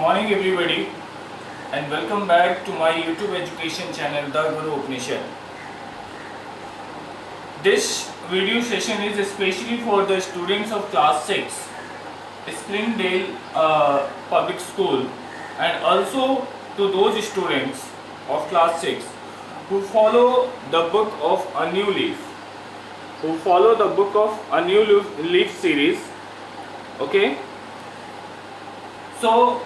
morning everybody and welcome back to my YouTube education channel The Guru Upanishad. This video session is especially for the students of class 6 Springdale Public School and also to those students of class 6 who follow the book of A New Leaf, Leaf series. Okay, so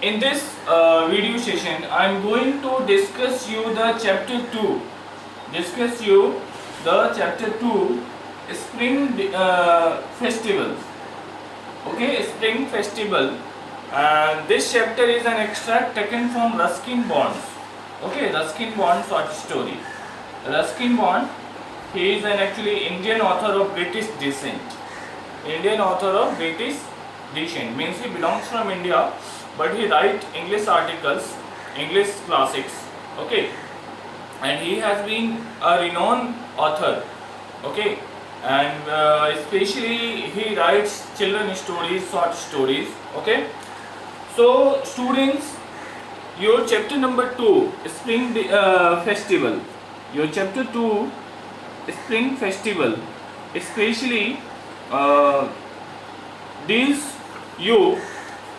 in this video session I am going to discuss you the chapter 2 spring festivals. Okay, spring festival, and this chapter is an extract taken from Ruskin Bond's. Okay, Ruskin Bond short story. Ruskin Bond, he is an actually Indian author of British descent. Means he belongs from India, but he writes English articles, English classics. Okay, and he has been a renowned author. Okay, and especially he writes children stories, short stories. Okay, so students, your chapter number 2 spring festival, your chapter 2 spring festival especially deals you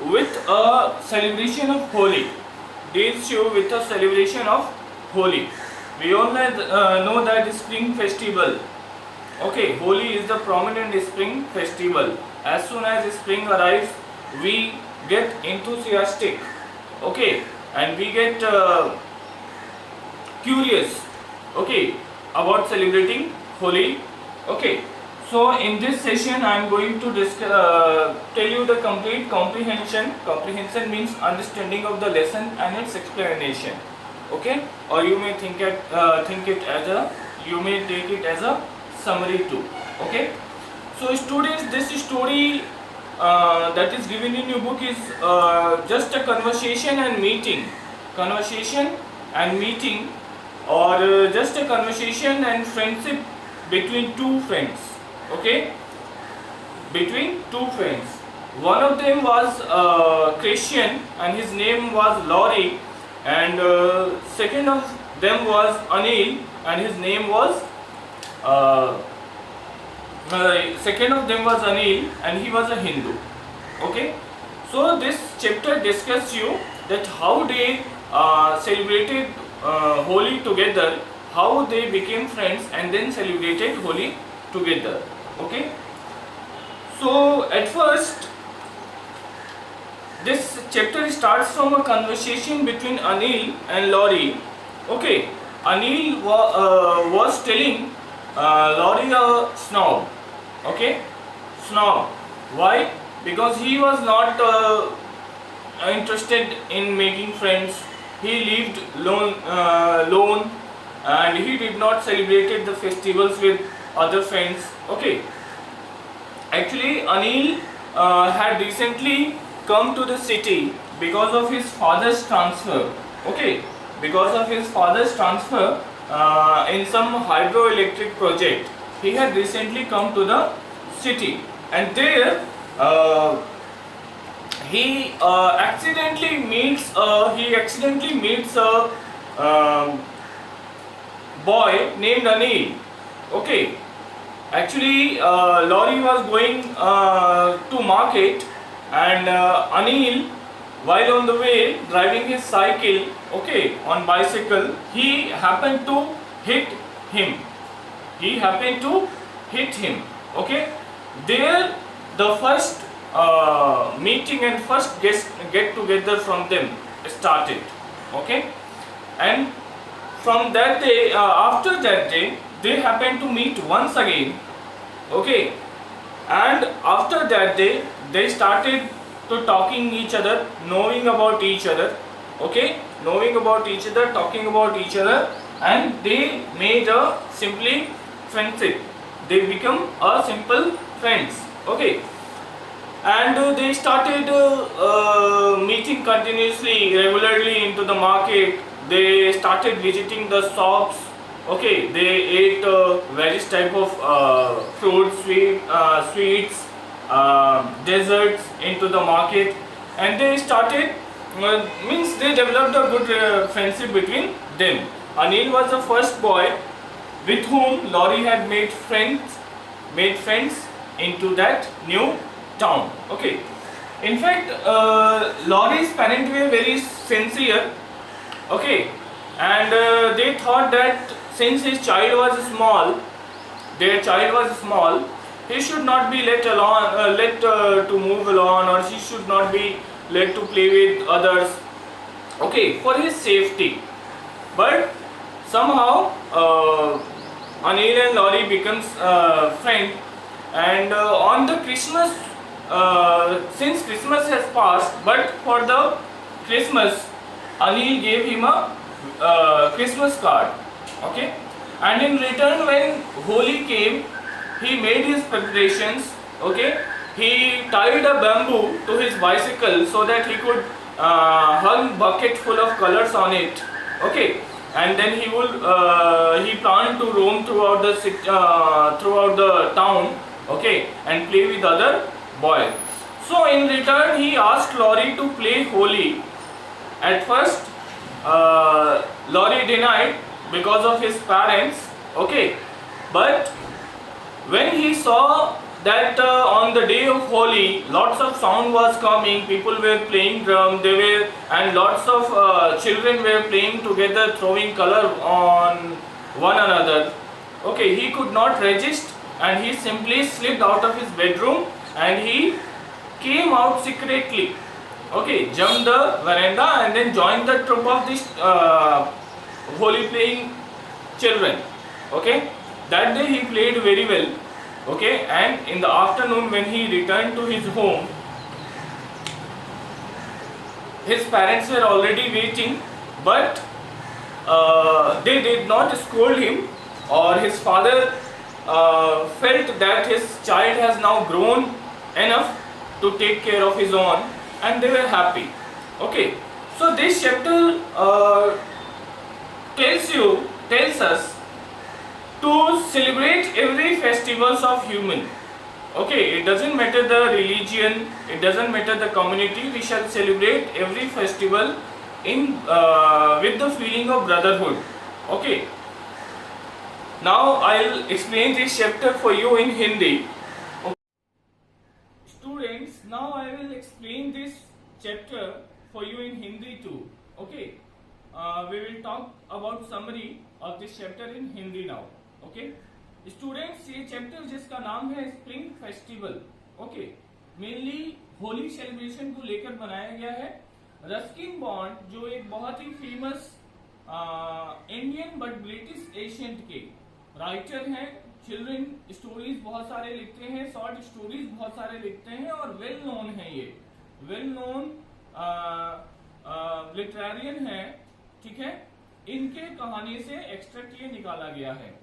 with a celebration of Holi. We all know that spring festival. Okay, Holi is the prominent spring festival. As soon as spring arrives, we get enthusiastic. Okay, and we get curious. Okay, about celebrating Holi. Okay, so in this session I am going to tell you the complete comprehension. Comprehension means understanding of the lesson and its explanation. Okay, or you may take it as a summary too. Okay, so students, this story that is given in your book is just a conversation and meeting, or just a conversation and friendship between two friends. Okay, between two friends. One of them was Christian and his name was Laurie, and second of them was Anil and his name was and he was a Hindu. Okay, so this chapter discusses you that how they celebrated Holi together, how they became friends and then celebrated Holi together. Okay, so at first this chapter starts from a conversation between Anil and Laurie. Okay, Anil was telling Laurie a snob. Okay, snob. Why? Because he was not interested in making friends. He lived alone, and he did not celebrate the festivals with other friends. Okay, actually Anil had recently come to the city because of his father's transfer. Okay, because of his father's transfer in some hydroelectric project, he had recently come to the city, and there he accidentally meets a boy named Anil. Okay, actually Laurie was going to market, and Anil, while on the way driving his cycle, okay, on bicycle, he happened to hit him. Okay, there the first meeting and first get together from them started. Okay, and from that day, after that day, they happened to meet once again. Okay, and after that day, they started to talking each other, knowing about each other. Okay, talking about each other, and they made a simply friendship. They become a simple friends. Okay, and they started meeting continuously, regularly into the market. They started visiting the shops. Okay, they ate various type of fruits, sweets, desserts into the market, and they started means they developed a good friendship between them. Anil was the first boy with whom Laurie had made friends into that new town. Okay. In fact, Laurie's parents were very sincere. Okay, and they thought that since his child was small, their child was small, he should not be let alone, to move alone, or she should not be let to play with others. Okay, for his safety. But somehow Anil and Laurie becomes friends, and on the Christmas, since Christmas has passed, but for the Christmas, Anil gave him a Christmas card. Okay, and in return, when Holi came, he made his preparations. Okay, he tied a bamboo to his bicycle so that he could hung bucket full of colors on it. Okay, and then he planned to roam throughout the town. Okay, and play with other boys. So in return, he asked Laurie to play Holi. At first, Laurie denied because of his parents. Okay, but when he saw that on the day of Holi, lots of sound was coming, people were playing drum, and lots of children were playing together, throwing color on one another. Okay, he could not resist, and he simply slipped out of his bedroom and he came out secretly. Okay, jumped the veranda and then joined the troop of these Holi playing children. Okay, that day he played very well. Okay, and in the afternoon when he returned to his home, his parents were already waiting, but they did not scold him, or his father felt that his child has now grown enough to take care of his own, and they were happy. Okay, so this chapter tells us to celebrate every festivals of human. Okay, it doesn't matter the religion, it doesn't matter the community, we shall celebrate every festival in with the feeling of brotherhood. Okay, now I'll explain this chapter for you in Hindi. Students, now I will explain this chapter for you in Hindi too. Okay, we will talk about summary of this chapter in Hindi now. Okay students, ये chapter जिसका नाम है spring festival, okay, mainly Holi celebration को लेकर बनाया गया है। Ruskin bond जो एक बहुत ही फेमस इंडियन बट ब्रिटिश एशियंट के राइटर हैं, चिल्ड्रन स्टोरीज बहुत सारे लिखते हैं, शॉर्ट स्टोरीज बहुत सारे लिखते हैं, और वेल नोन है, ये वेल नोन लिटरेरियन है। ठीक है, इनके कहानी से एक्सट्रैक्ट ये निकाला गया है।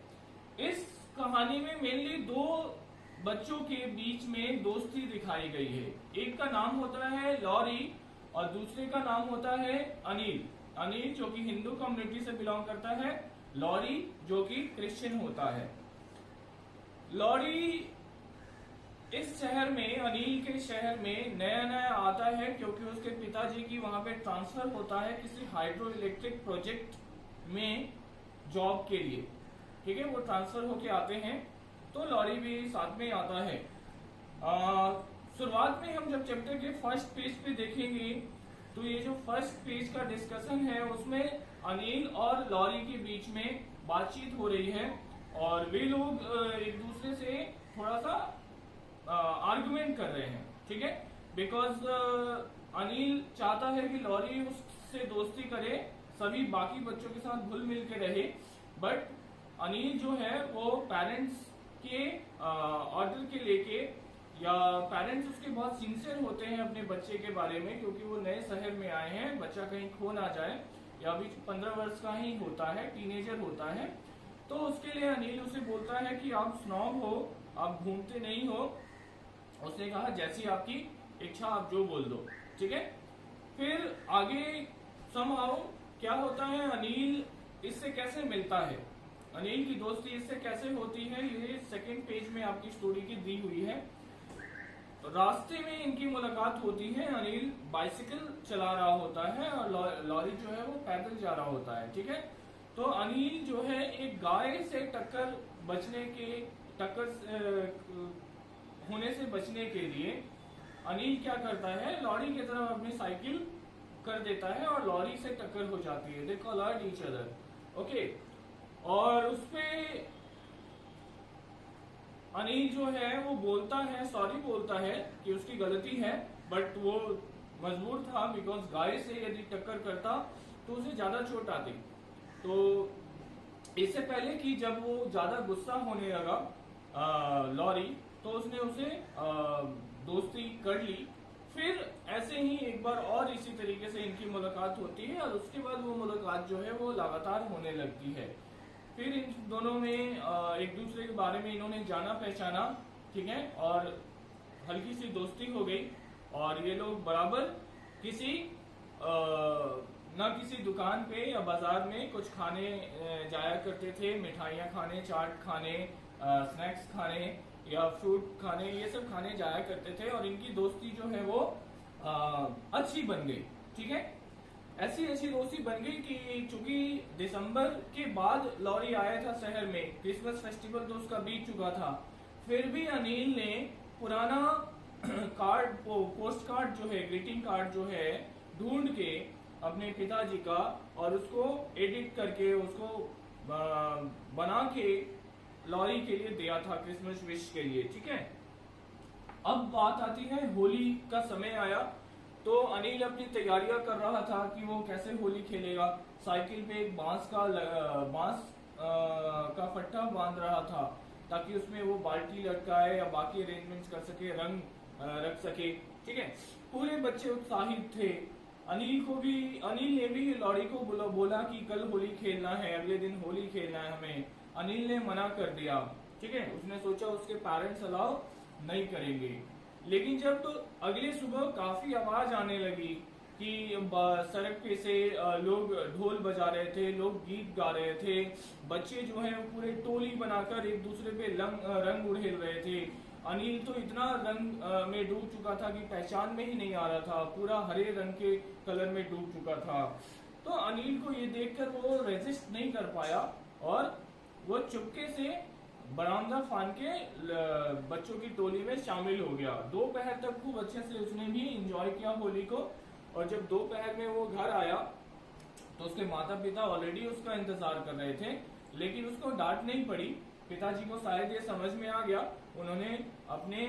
इस कहानी में मेनली दो बच्चों के बीच में दोस्ती दिखाई गई है। एक का नाम होता है लॉरी और दूसरे का नाम होता है अनिल। अनिल जो कि हिंदू कम्युनिटी से बिलोंग करता है, लॉरी जो कि क्रिश्चियन होता है। लॉरी इस शहर में, अनिल के शहर में नया नया आता है क्योंकि उसके पिताजी की वहां पे ट्रांसफर होता है किसी हाइड्रो इलेक्ट्रिक प्रोजेक्ट में जॉब के लिए। ठीक है, वो ट्रांसफर होके आते हैं, तो लॉरी भी साथ में आता है। शुरुआत में हम जब चैप्टर के फर्स्ट पेज पे देखेंगे तो ये जो फर्स्ट पेज का डिस्कशन है उसमें अनिल और लॉरी के बीच में बातचीत हो रही है, और वे लोग एक दूसरे से थोड़ा सा आर्गुमेंट कर रहे हैं। ठीक है, बिकॉज अनिल चाहता है कि लॉरी उससे दोस्ती करे, सभी बाकी बच्चों के साथ घुल मिल के रहे, बट अनिल जो है वो पेरेंट्स के ऑर्डर के लेके, या पेरेंट्स उसके बहुत सिंसियर होते हैं अपने बच्चे के बारे में, क्योंकि वो नए शहर में आए हैं, बच्चा कहीं खो ना जाए, या अभी 15 वर्ष का ही होता है, टीनेजर होता है, तो उसके लिए अनिल उसे बोलता है कि आप स्नॉब हो, आप घूमते नहीं हो। उसने कहा जैसी आपकी इच्छा, आप जो बोल दो। ठीक है, फिर आगे समहाउ क्या होता है, अनिल इससे कैसे मिलता है, अनिल की दोस्ती इससे कैसे होती है, ये सेकंड पेज में आपकी स्टोरी की दी हुई है। रास्ते में इनकी मुलाकात होती है। अनिल बाइसिकल चला रहा होता है और लॉरी जो है वो पैदल जा रहा होता है, ठीक है। तो अनिल जो है एक गाय से टक्कर होने से बचने के लिए अनिल क्या करता है, लॉरी की तरफ अपनी साइकिल कर देता है और लॉरी से टक्कर हो जाती है। दे कोलाइड ईच अदर, ओके। और उसपे अनिल जो है वो बोलता है, सॉरी बोलता है कि उसकी गलती है, बट वो मजबूर था बिकॉज गाय से यदि टक्कर करता तो उसे ज्यादा चोट आती। तो इससे पहले कि जब वो ज्यादा गुस्सा होने लगा लॉरी, तो उसने उसे दोस्ती कर ली। फिर ऐसे ही एक बार और इसी तरीके से इनकी मुलाकात होती है और उसके बाद वो मुलाकात जो है वो लगातार होने लगती है। फिर इन दोनों में एक दूसरे के बारे में इन्होंने जाना पहचाना, ठीक है, और हल्की सी दोस्ती हो गई। और ये लोग बराबर किसी ना किसी दुकान पे या बाजार में कुछ खाने जाया करते थे, मिठाइयाँ खाने, चाट खाने, स्नैक्स खाने या फ्रूट खाने, ये सब खाने जाया करते थे। और इनकी दोस्ती जो है वो अच्छी बन गई, ठीक है। ऐसी अच्छी दोस्ती बन गई कि चूंकि दिसंबर के बाद लॉरी आया था शहर में, क्रिसमस फेस्टिवल तो उसका बीत चुका था, फिर भी अनिल ने पुराना कार्ड, पोस्ट कार्ड जो है, ग्रीटिंग कार्ड जो है, ढूंढ के अपने पिताजी का और उसको एडिट करके उसको बना के लॉरी के लिए दिया था, क्रिसमस विश के लिए, ठीक है। अब बात आती है, होली का समय आया तो अनिल अपनी तैयारियां कर रहा था कि वो कैसे होली खेलेगा। साइकिल पे एक बांस का फट्टा बांध रहा था ताकि उसमें वो बाल्टी लटकाए या बाकी अरेंजमेंट्स कर सके, रंग रख सके, ठीक है। पूरे बच्चे उत्साहित थे। अनिल ने भी लॉरी को बोला कि कल होली खेलना है, अगले दिन होली खेलना है हमें। अनिल ने मना कर दिया, ठीक है। उसने सोचा उसके पेरेंट्स अलाउ नहीं करेंगे। लेकिन जब अगले सुबह काफी आवाज आने लगी कि सड़क पे से लोग ढोल बजा रहे थे, लोग गीत गा रहे थे, बच्चे जो है पूरे टोली बनाकर एक दूसरे पे रंग उड़ेल रहे थे। अनिल तो इतना रंग में डूब चुका था कि पहचान में ही नहीं आ रहा था, पूरा हरे रंग के कलर में डूब चुका था। तो अनिल को ये देखकर वो रेजिस्ट नहीं कर पाया और वो चुपके से बरामदा फान के बच्चों की टोली में शामिल हो गया। दोपहर तक खूब अच्छे से उसने भी एंजॉय किया होली को। और जब दोपहर में वो घर आया तो उसके माता पिता ऑलरेडी उसका इंतजार कर रहे थे, लेकिन उसको डांट नहीं पड़ी। पिताजी को शायद ये समझ में आ गया। उन्होंने अपने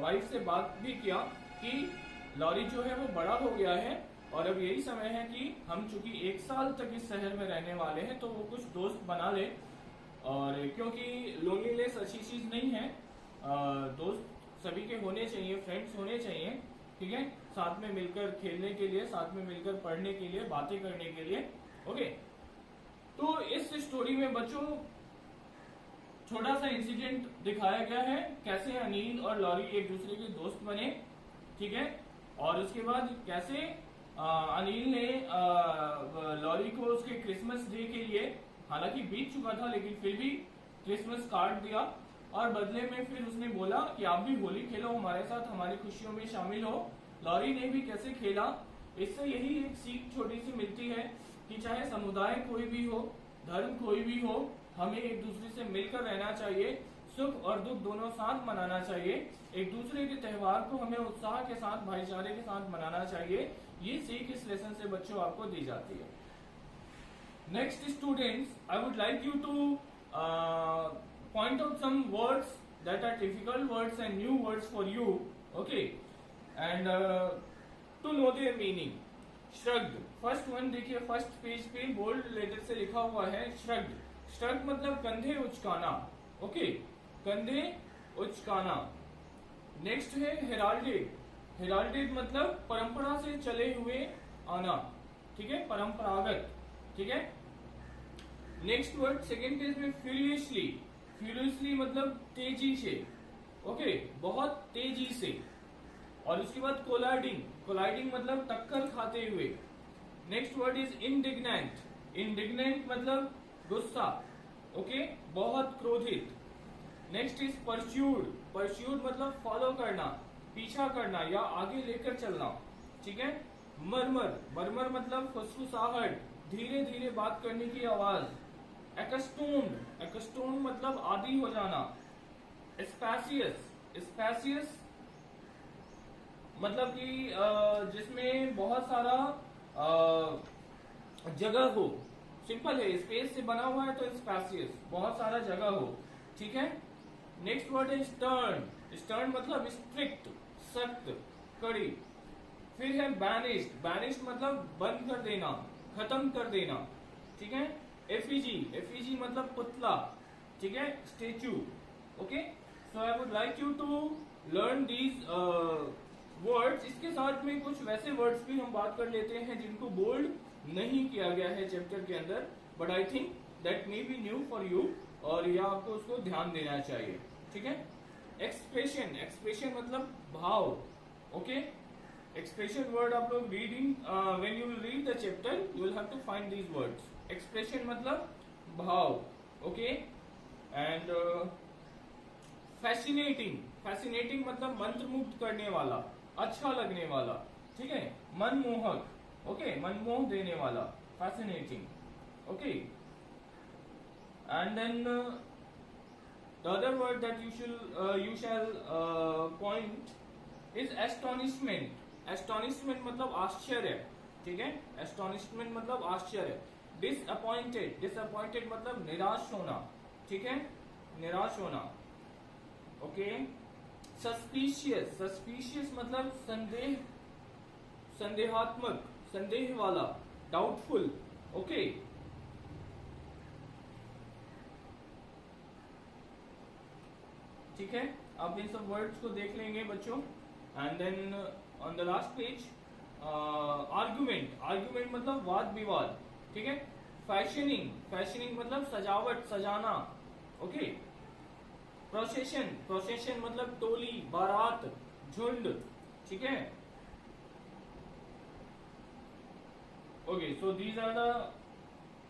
वाइफ से बात भी किया कि लॉरी जो है वो बड़ा हो गया है और अब यही समय है कि हम चूंकि 1 साल तक इस शहर में रहने वाले हैं तो वो कुछ दोस्त बना ले। और क्योंकि लोनलीनेस अच्छी चीज नहीं है, दोस्त सभी के होने चाहिए, फ्रेंड्स होने चाहिए, ठीक है, साथ में मिलकर खेलने के लिए, साथ में मिलकर पढ़ने के लिए, बातें करने के लिए, ओके। तो इस स्टोरी में बच्चों छोटा सा इंसिडेंट दिखाया गया है, कैसे अनिल और लॉरी एक दूसरे के दोस्त बने, ठीक है। और उसके बाद कैसे अनिल ने लॉरी को उसके क्रिसमस डे के लिए, हालांकि बीत चुका था लेकिन फिर भी क्रिसमस कार्ड दिया और बदले में फिर उसने बोला कि आप भी होली खेलो हमारे साथ, हमारी खुशियों में शामिल हो। लॉरी ने भी कैसे खेला। इससे यही एक सीख छोटी सी मिलती है कि चाहे समुदाय कोई भी हो, धर्म कोई भी हो, हमें एक दूसरे से मिलकर रहना चाहिए, सुख और दुख दोनों साथ मनाना चाहिए। एक दूसरे के त्योहार को हमें उत्साह के साथ, भाईचारे के साथ मनाना चाहिए। ये सीख इस लेसन से बच्चों आपको दी जाती है। Next students, I would like you to point out some words that are difficult words and new words for you, okay, and to know their meaning. Shrugged, first one देखिए, फर्स्ट पेज पे bold letter से लिखा हुआ है shrugged. Shrugged मतलब कंधे उचकाना, okay, कंधे उचकाना। Next है heralded. Heralded मतलब परंपरा से चले हुए आना, ठीक है, परंपरागत, ठीक है। नेक्स्ट वर्ड सेकेंड पेज में फ्यूरियसली। फ्यूरियसली मतलब तेजी से, ओके, बहुत तेजी से। और उसके बाद कोलाइडिंग। कोलाइडिंग मतलब टक्कर खाते हुए। Next word is indignant. Indignant मतलब गुस्सा, ओके, बहुत क्रोधित। Next is pursued. परस्यूड मतलब फॉलो करना, पीछा करना या आगे लेकर चलना, ठीक है। मरमर, मरमर मतलब फुसफुसाहट, धीरे धीरे बात करने की आवाज। एक्सटोन, एक्सटोन मतलब आदी हो जाना। स्पेसियस, स्पेसियस मतलब कि जिसमें बहुत सारा जगह हो, सिंपल है, स्पेस से बना हुआ है तो स्पेसियस, बहुत सारा जगह हो, ठीक है। नेक्स्ट वर्ड है स्टर्न, स्टर्न मतलब स्ट्रिक्ट, सख्त, कड़ी। फिर है बैनिश्ड, बैनिश्ड मतलब बंद कर देना, खत्म कर देना, ठीक है। एफिजी, एफिजी मतलब पुतला, ठीक है, statue, okay. So I would like you to learn these words. इसके साथ में कुछ वैसे वर्ड्स भी हम बात कर लेते हैं जिनको बोल्ड नहीं किया गया है चैप्टर के अंदर, but I think that may be new for you, और यह आपको उसको ध्यान देना चाहिए, ठीक है। एक्सप्रेशन, एक्सप्रेशन मतलब भाव, ओके। एक्सप्रेशन वर्ड आप लोग reading, when you will read the chapter you will have to find these words. Expression मतलब भाव, ओके। एंड फैसिनेटिंग, फैसिनेटिंग मतलब मंत्रमुग्ध करने वाला, अच्छा लगने वाला, ठीक है। मनमोहक, ओके, मनमोह देने वाला, fascinating, okay. And then the other word that you shall point is astonishment. Astonishment मतलब आश्चर्य, ठीक है। एस्टोनिशमेंट मतलब आश्चर्य। डिसअपॉइंटेड, डिसअपॉइंटेड मतलब निराश होना, ठीक है, निराश होना, ओके। सस्पिशियस, सस्पिशियस मतलब संदेह, संदेहात्मक, संदेह वाला, डाउटफुल, ओके। ठीक है, आप इन सब वर्ड्स को देख लेंगे बच्चों। And then on the last page argument, argument मतलब वाद विवाद, ठीक है। फैशनिंग, फैशनिंग मतलब सजावट, सजाना, ओके। प्रोसेशन, प्रोसेशन मतलब टोली, बारात, झुंड, ठीक है। Okay, so these are the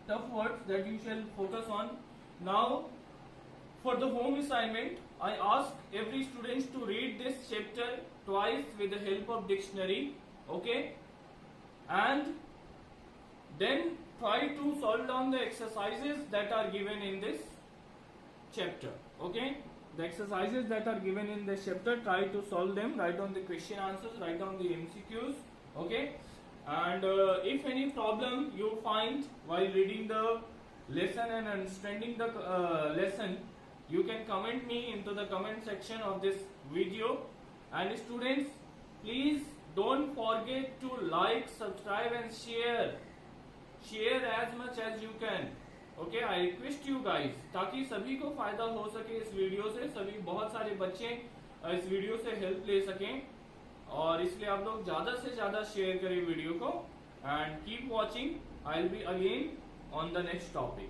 tough words that you shall focus on. Now for the home assignment, I ask every student to read this chapter twice with the help of dictionary, okay, and then try to solve down the exercises that are given in this chapter, okay. The exercises that are given in this chapter, try to solve them, write down the question answers, write down the MCQs, okay. And if any problem you find while reading the lesson and understanding the lesson, you can comment me into the comment section of this video. And students, please don't forget to like, subscribe and share as much as you can, okay. I request you guys, ताकि सभी को फायदा हो सके इस video से, सभी बहुत सारे बच्चे इस वीडियो से हेल्प ले सकें, और इसलिए आप लोग ज्यादा से ज्यादा शेयर करें वीडियो को। And keep watching, I will be again on the next topic.